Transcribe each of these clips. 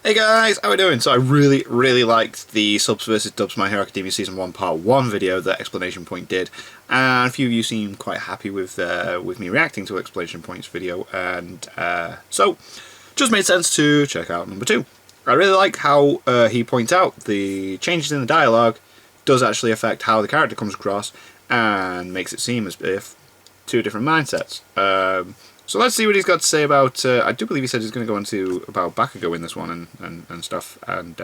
Hey guys, how are we doing? So I really liked the Subs vs Dubs My Hero Academia Season 1 Part 1 video that Explanation Point did, and a few of you seem quite happy with me reacting to Explanation Point's video, and so just made sense to check out number 2. I really like how he points out the changes in the dialogue does actually affect how the character comes across and makes it seem as if two different mindsets. So let's see what he's got to say about, I do believe he said he's going to go into about Bakugo in this one and stuff, and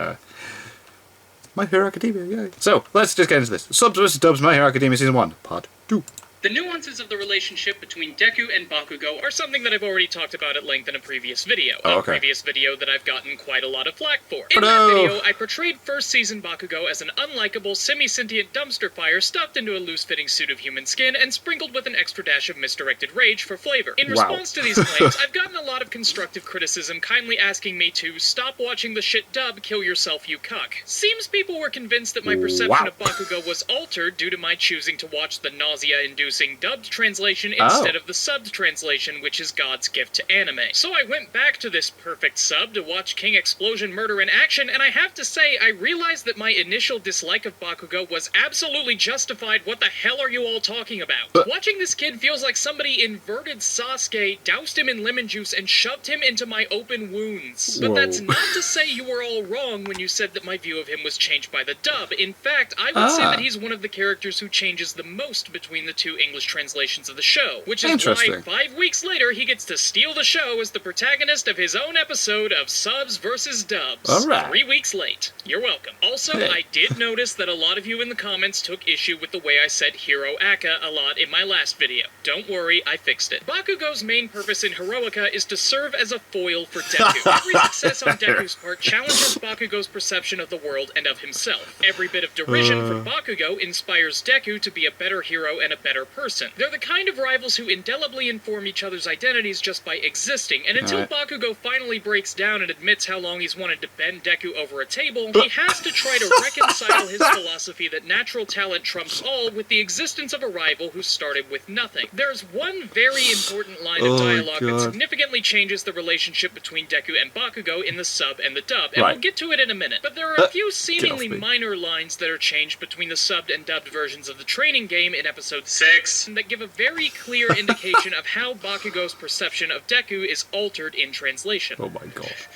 My Hero Academia, yay. So, let's just get into this. Subs vs Dubs My Hero Academia Season 1, Part 2. The nuances of the relationship between Deku and Bakugo are something that I've already talked about at length in a previous video. A previous video that I've gotten quite a lot of flack for. In that video, I portrayed first season Bakugo as an unlikable, semi-sentient dumpster fire stuffed into a loose-fitting suit of human skin and sprinkled with an extra dash of misdirected rage for flavor. In response to these claims, I've gotten a lot of constructive criticism kindly asking me to stop watching the shit dub, kill yourself you cuck. Seems people were convinced that my perception of Bakugo was altered due to my choosing to watch the nausea-inducing dubbed translation instead of the subbed translation, which is God's gift to anime. So I went back to this perfect sub to watch King Explosion Murder in action, and I have to say, I realized that my initial dislike of Bakugo was absolutely justified. What the hell are you all talking about? Watching this kid feels like somebody inverted Sasuke, doused him in lemon juice, and shoved him into my open wounds. But that's not to say you were all wrong when you said that my view of him was changed by the dub. In fact, I would say that he's one of the characters who changes the most between the two English translations of the show, which is why 5 weeks later he gets to steal the show as the protagonist of his own episode of Subs vs Dubs. 3 weeks late. You're welcome. Also, I did notice that a lot of you in the comments took issue with the way I said Hero Aka a lot in my last video. Don't worry, I fixed it. Bakugo's main purpose in Heroica is to serve as a foil for Deku. Every success on Deku's part challenges Bakugo's perception of the world and of himself. Every bit of derision from Bakugo inspires Deku to be a better hero and a better person. They're the kind of rivals who indelibly inform each other's identities just by existing, and until Bakugo finally breaks down and admits how long he's wanted to bend Deku over a table, he has to try to reconcile his philosophy that natural talent trumps all with the existence of a rival who started with nothing. There's one very important line of dialogue that significantly changes the relationship between Deku and Bakugo in the sub and the dub, and we'll get to it in a minute. But there are a few seemingly minor lines that are changed between the subbed and dubbed versions of the training game in episode 6 that give a very clear indication of how Bakugo's perception of Deku is altered in translation. Oh my gosh.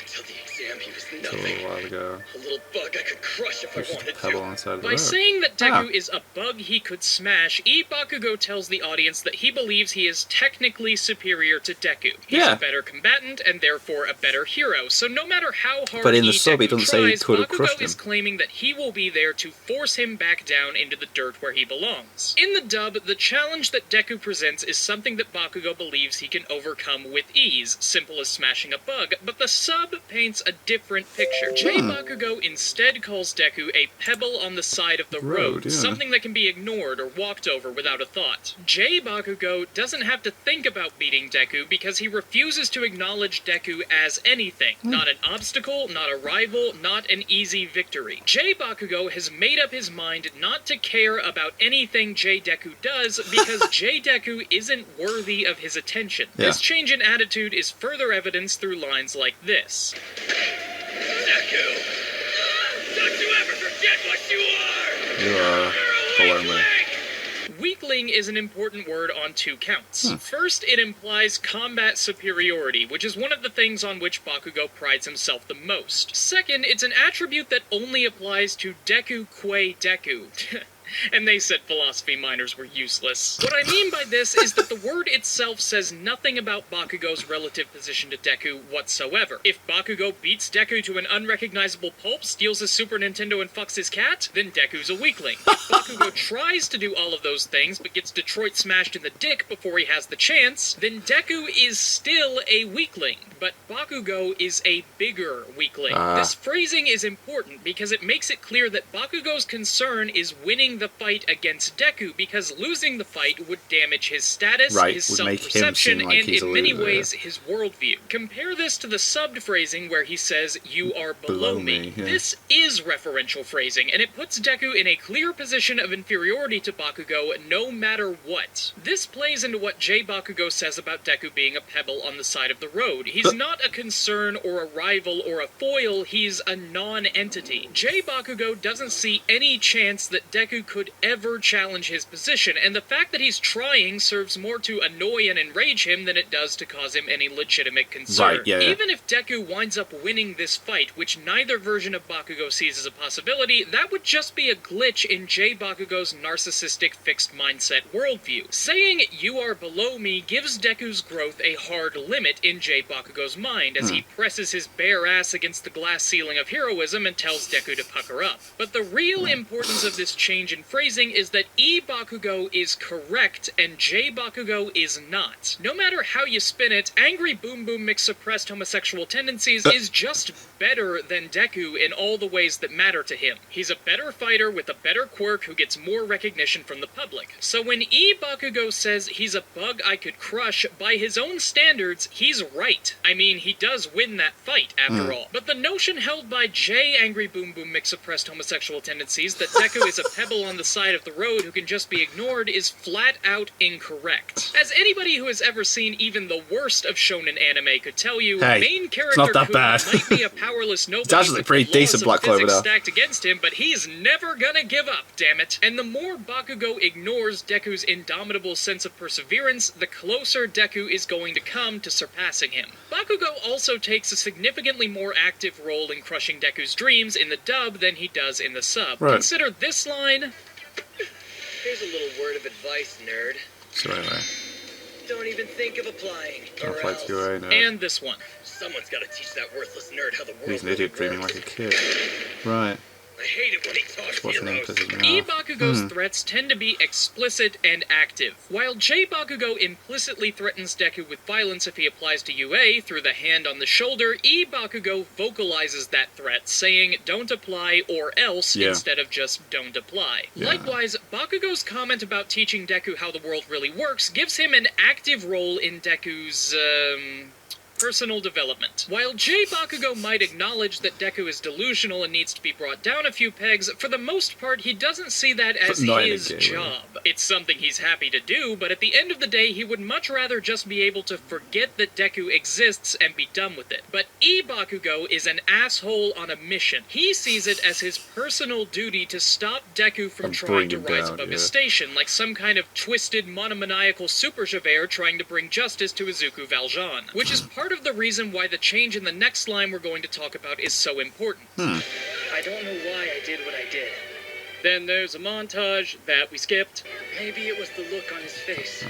Until the exam, he was nothing. A while ago. A little bug I could crush if I wanted to. By saying that Deku is a bug he could smash, Bakugo tells the audience that he believes he is technically superior to Deku. He's a better combatant and therefore a better hero. So no matter how hard Deku tries, Bakugo is claiming that he will be there to force him back down into the dirt where he belongs. In the dub, the challenge that Deku presents is something that Bakugo believes he can overcome with ease, simple as smashing a bug, but the sub paints a different picture. Bakugo instead calls Deku a pebble on the side of the road, something that can be ignored or walked over without a thought. Bakugo doesn't have to think about beating Deku because he refuses to acknowledge Deku as anything. Not an obstacle, not a rival, not an easy victory. Bakugo has made up his mind not to care about anything Deku does because Deku isn't worthy of his attention. This change in attitude is further evidenced through lines like this. Deku! Don't you ever forget what you are! You're a weakling! Weakling is an important word on 2 counts. First, it implies combat superiority, which is one of the things on which Bakugo prides himself the most. Second, it's an attribute that only applies to Deku Quei Deku. And they said philosophy minors were useless. What I mean by this is that the word itself says nothing about Bakugo's relative position to Deku whatsoever. If Bakugo beats Deku to an unrecognizable pulp, steals his Super Nintendo and fucks his cat, then Deku's a weakling. If Bakugo tries to do all of those things but gets Detroit smashed in the dick before he has the chance, then Deku is still a weakling. But Bakugo is a bigger weakling. This phrasing is important because it makes it clear that Bakugo's concern is winning winning the fight against Deku because losing the fight would damage his status, right, his would make him self-perception, seem like and he's in a many loser. ways his worldview. Compare this to the subbed phrasing where he says, "You are below me." Yeah. This is referential phrasing, and it puts Deku in a clear position of inferiority to Bakugo no matter what. This plays into what J. Bakugo says about Deku being a pebble on the side of the road. He's not a concern or a rival or a foil, he's a non-entity. J. Bakugo doesn't see any chance that Deku could ever challenge his position, and the fact that he's trying serves more to annoy and enrage him than it does to cause him any legitimate concern. Right, yeah. Even if Deku winds up winning this fight, which neither version of Bakugo sees as a possibility, that would just be a glitch in J. Bakugo's narcissistic fixed mindset worldview. Saying "you are below me" gives Deku's growth a hard limit in J. Bakugo's mind as he presses his bare ass against the glass ceiling of heroism and tells Deku to pucker up. But the real importance of this change in phrasing is that E. Bakugo is correct and J. Bakugo is not. No matter how you spin it, Angry Boom Boom Mix suppressed homosexual tendencies is just better than Deku in all the ways that matter to him. He's a better fighter with a better quirk who gets more recognition from the public. So when E. Bakugo says he's a bug I could crush, by his own standards, he's right. I mean, he does win that fight, after all. But the notion held by J. Angry Boom Boom Mix suppressed homosexual tendencies that Deku is a pebble on the side of the road who can just be ignored is flat out incorrect. As anybody who has ever seen even the worst of shonen anime could tell you, main character not that Kun bad. might be a powerless nobody It's actually with pretty the laws decent of Black Clover, physics though. stacked against him, but he's never gonna give up, damn it. And the more Bakugo ignores Deku's indomitable sense of perseverance, the closer Deku is going to come to surpassing him. Bakugo also takes a significantly more active role in crushing Deku's dreams in the dub than he does in the sub. Right. Consider this line. Here's a little word of advice, nerd. So anyway, Don't even think of applying, can't or play else QA now. And this one. someone's got to teach that worthless nerd how the world He's an really idiot dreaming works. like a kid. Right. I hate it when he talks What's the name heroes. pisses me E. off. Bakugo's threats tend to be explicit and active. While J. Bakugo implicitly threatens Deku with violence if he applies to UA through the hand on the shoulder, E. Bakugo vocalizes that threat, saying "don't apply or else" instead of just "don't apply." Yeah. Likewise, Bakugo's comment about teaching Deku how the world really works gives him an active role in Deku's, personal development. While J. Bakugo might acknowledge that Deku is delusional and needs to be brought down a few pegs, for the most part he doesn't see that as Not in a his gay way. job. It's something he's happy to do, but at the end of the day he would much rather just be able to forget that Deku exists and be done with it. But E. Bakugo is an asshole on a mission. He sees it as his personal duty to stop Deku from And trying bring to him rise down, above yeah. his station, like some kind of twisted monomaniacal super Javert trying to bring justice to Izuku Valjean. Which is part of the reason why the change in the next line we're going to talk about is so important. I don't know why I did what I did. Then there's a montage that we skipped. Maybe it was the look on his face.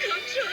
Gotcha!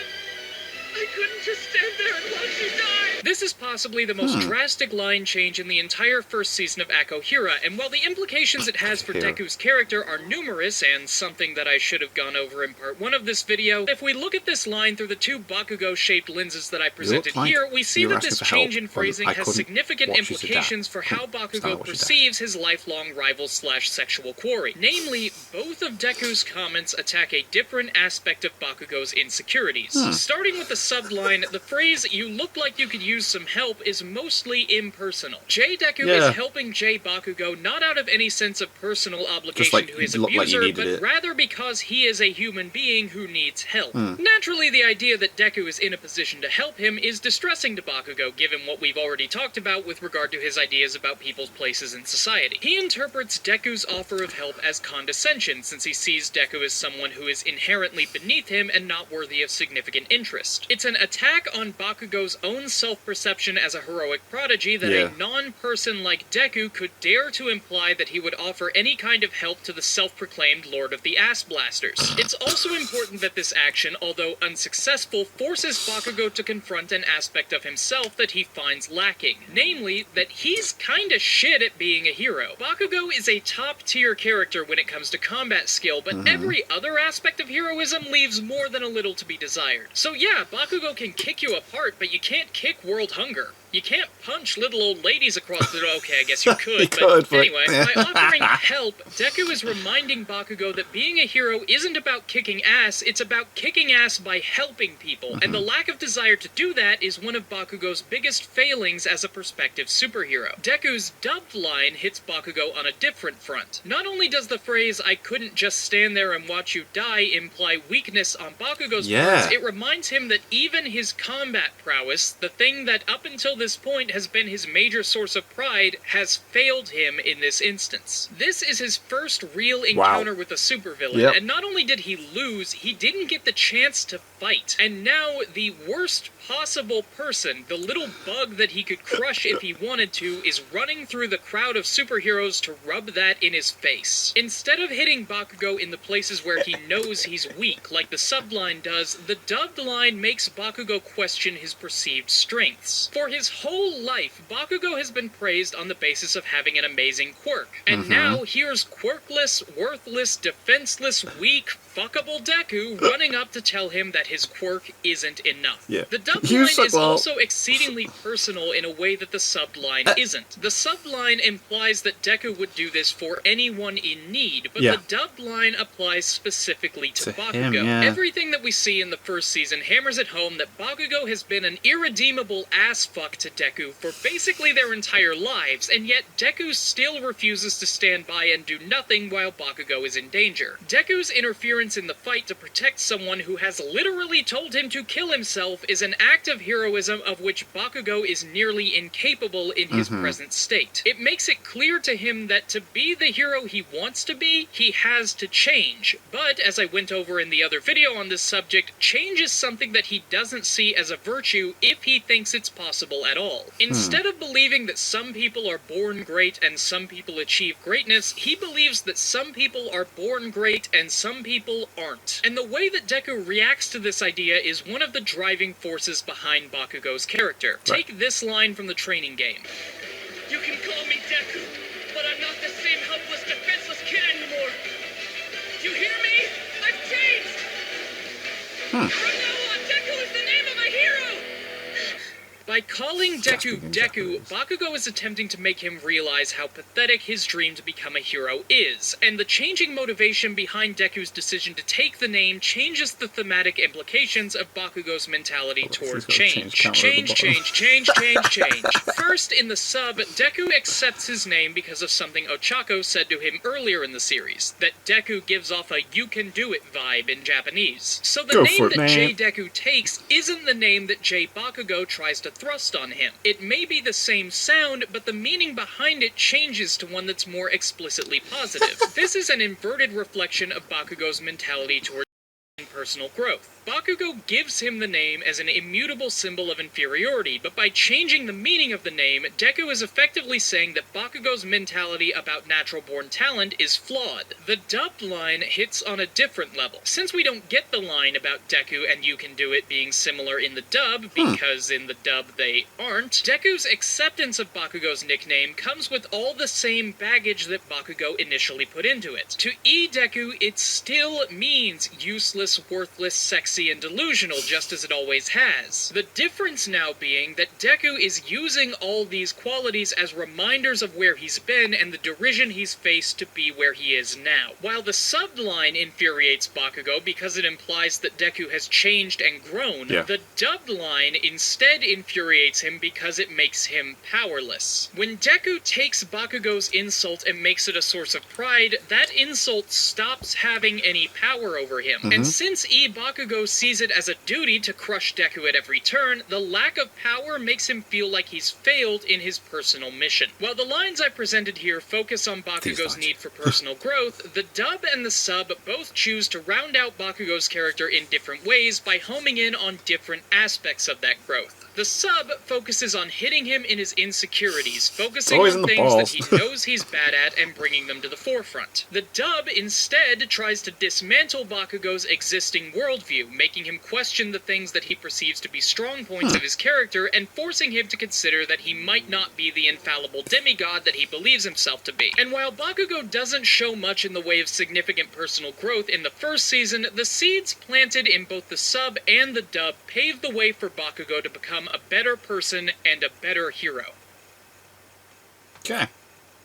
I couldn't just stand there and watch you die! This is possibly the most drastic line change in the entire first season of Akohira, and while the implications it has for Deku's character are numerous, and something that I should have gone over in part 1 of this video, if we look at this line through the two Bakugo-shaped lenses that I presented like here, we see you were that this asking for help change in when phrasing I has couldn't significant watch you sit implications down. for how Couldn't stand Bakugo watching you perceives his lifelong rival/sexual quarry. Namely, both of Deku's comments attack a different aspect of Bakugo's insecurities. Starting with the subline, the phrase "you look like you could use some help" is mostly impersonal. J. Deku is helping J. Bakugo not out of any sense of personal obligation like to his you look like you abuser, needed but it. rather because he is a human being who needs help. Naturally, the idea that Deku is in a position to help him is distressing to Bakugo, given what we've already talked about with regard to his ideas about people's places in society. He interprets Deku's offer of help as condescension, since he sees Deku as someone who is inherently beneath him and not worthy of significant interest. It's an attack on Bakugo's own self-perception as a heroic prodigy that a non-person like Deku could dare to imply that he would offer any kind of help to the self-proclaimed Lord of the Ass Blasters. It's also important that this action, although unsuccessful, forces Bakugo to confront an aspect of himself that he finds lacking. Namely, that he's kinda shit at being a hero. Bakugo is a top-tier character when it comes to combat skill, but every other aspect of heroism leaves more than a little to be desired. So yeah, Bakugo can kick you apart, but you can't kick world hunger. You can't punch little old ladies across the... Okay, I guess you could, but anyway, by offering help, Deku is reminding Bakugo that being a hero isn't about kicking ass, it's about kicking ass by helping people, and the lack of desire to do that is one of Bakugo's biggest failings as a prospective superhero. Deku's dubbed line hits Bakugo on a different front. Not only does the phrase, "I couldn't just stand there and watch you die," imply weakness on Bakugo's part, it reminds him that even his combat prowess, the thing that up until this point has been his major source of pride, has failed him in this instance. This is his first real encounter with a supervillain, and not only did he lose, he didn't get the chance to fight. And now, the worst possible person, the little bug that he could crush if he wanted to, is running through the crowd of superheroes to rub that in his face. Instead of hitting Bakugo in the places where he knows he's weak, like the subline does, the dubbed line makes Bakugo question his perceived strengths. For his whole life, Bakugo has been praised on the basis of having an amazing quirk. And now, here's quirkless, worthless, defenseless, weak, fuckable Deku running up to tell him that his quirk isn't enough. The dubbed line is also exceedingly personal in a way that the subline isn't. The subline implies that Deku would do this for anyone in need, but the dubbed line applies specifically to Bakugo. Everything that we see in the first season hammers it home that Bakugo has been an irredeemable ass-fuck to Deku for basically their entire lives, and yet Deku still refuses to stand by and do nothing while Bakugo is in danger. Deku's interference in the fight to protect someone who has literally told him to kill himself is an act of heroism of which Bakugo is nearly incapable in his present state. It makes it clear to him that to be the hero he wants to be, he has to change. But, as I went over in the other video on this subject, change is something that he doesn't see as a virtue if he thinks it's possible at all. Instead of believing that some people are born great and some people achieve greatness, he believes that some people are born great and some people aren't. And the way that Deku reacts to this idea is one of the driving forces behind Bakugo's character. Take this line from the training game. You can call me Deku, but I'm not the same helpless, defenseless kid anymore. You hear me? I've changed! From now on, Deku is the name of a hero! By calling Deku Deku, Bakugo is attempting to make him realize how pathetic his dream to become a hero is, and the changing motivation behind Deku's decision to take the name changes the thematic implications of Bakugo's mentality toward change. Change. First, in the sub, Deku accepts his name because of something Ochako said to him earlier in the series, that Deku gives off a you-can-do-it vibe in Japanese. So the name that J Deku takes isn't the name that J Bakugo tries to thrust on him. It may be the same sound, but the meaning behind it changes to one that's more explicitly positive. This is an inverted reflection of Bakugo's mentality toward personal growth. Bakugo gives him the name as an immutable symbol of inferiority, but by changing the meaning of the name, Deku is effectively saying that Bakugo's mentality about natural-born talent is flawed. The dubbed line hits on a different level. Since we don't get the line about Deku and You Can Do It being similar in the dub, because in the dub they aren't, Deku's acceptance of Bakugo's nickname comes with all the same baggage that Bakugo initially put into it. To Deku, it still means useless, worthless, sexy, and delusional, just as it always has. The difference now being that Deku is using all these qualities as reminders of where he's been and the derision he's faced to be where he is now. While the subline infuriates Bakugo because it implies that Deku has changed and grown, the dubbed line instead infuriates him because it makes him powerless. When Deku takes Bakugo's insult and makes it a source of pride, that insult stops having any power over him. And since Bakugo sees it as a duty to crush Deku at every turn, the lack of power makes him feel like he's failed in his personal mission. While the lines I presented here focus on Bakugo's need for personal growth, the dub and the sub both choose to round out Bakugo's character in different ways by homing in on different aspects of that growth. The sub focuses on hitting him in his insecurities, focusing on things that he knows he's bad at and bringing them to the forefront. The dub instead tries to dismantle Bakugo's existence existing worldview, making him question the things that he perceives to be strong points of his character and forcing him to consider that he might not be the infallible demigod that he believes himself to be. And while Bakugo doesn't show much in the way of significant personal growth in the first season, the seeds planted in both the sub and the dub paved the way for Bakugo to become a better person and a better hero. Okay.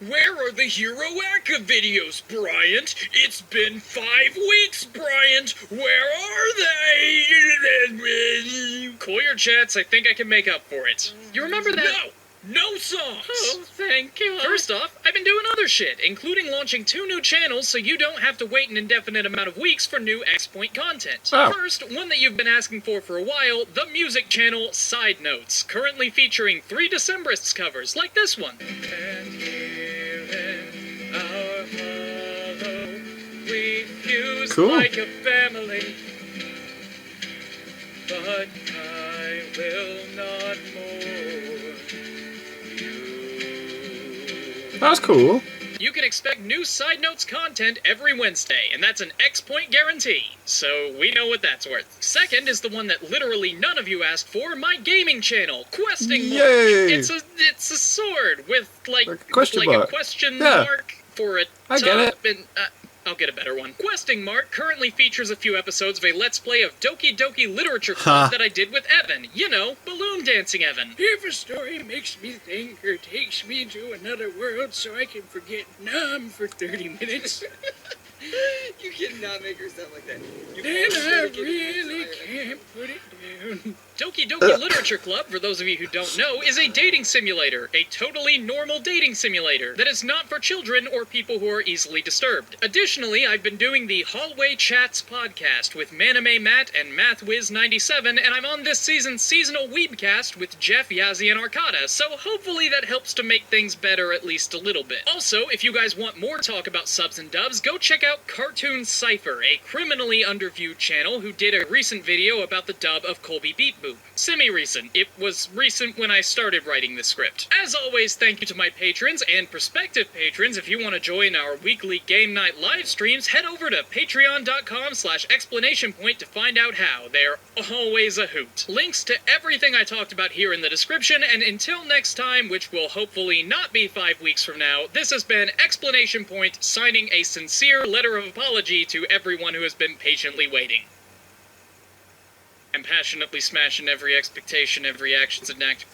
Where are the Hero Aka videos, Bryant? It's been 5 weeks, Bryant! Where are they? Cool your chats, I think I can make up for it. You remember that? No songs! Oh, thank God. First off, I've been doing other shit, including launching 2 new channels so you don't have to wait an indefinite amount of weeks for new X-Point content. Oh. First, one that you've been asking for a while, the music channel Side Notes, currently featuring 3 Decemberists covers, like this one. And here in our hollow, we fuse Cool. like a family. But I will not mourn you. That's cool. You can expect new Side Notes content every Wednesday, and that's an X-Point guarantee, so we know what that's worth. Second is the one that literally none of you asked for, my gaming channel, Questing Mark. Yay! It's a sword with, like A question a mark. question Yeah. mark for a I get it. top, and, I'll get a better one. Questing Mark currently features a few episodes of a Let's Play of Doki Doki Literature Club that I did with Evan. You know, balloon dancing Evan. If a story makes me think or takes me to another world so I can forget numb for 30 minutes, You cannot make her sound like that. You then can't I make it really entire. can't put it down. Doki Doki Literature Club, for those of you who don't know, is a dating simulator. A totally normal dating simulator that is not for children or people who are easily disturbed. Additionally, I've been doing the Hallway Chats podcast with Manime Matt and MathWiz97, and I'm on this season's seasonal Weebcast with Jeff, Yazzie, and Arcada, so hopefully that helps to make things better at least a little bit. Also, if you guys want more talk about subs and dubs, go check out Cartoon Cypher, a criminally underviewed channel who did a recent video about the dub of Colby Beat Boop. Semi-recent. It was recent when I started writing the script. As always, thank you to my patrons and prospective patrons. If you want to join our weekly game night live streams, head over to patreon.com/explanationpoint to find out how. They're always a hoot. Links to everything I talked about here in the description, and until next time, which will hopefully not be 5 weeks from now, this has been Explanation Point, signing a sincere letter of apology to everyone who has been patiently waiting. I'm passionately smashing every expectation, every action's enacted.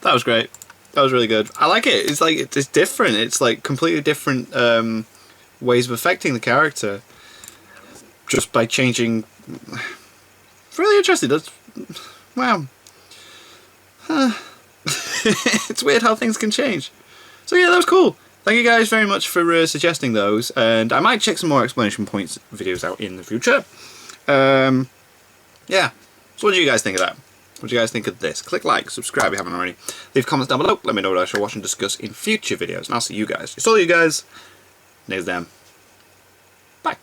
That was great. That was really good. I like it. It's like it's different. It's like completely different ways of affecting the character just by changing. It's really interesting. That's wow. It's weird how things can change. So yeah, that was cool. Thank you guys very much for suggesting those, and I might check some more Explanation Points videos out in the future. Yeah. So what do you guys think of that? What do you guys think of this? Click like, subscribe if you haven't already. Leave comments down below. Let me know what I should watch and discuss in future videos. And I'll see you guys. It's all you guys. Nails them. Bye.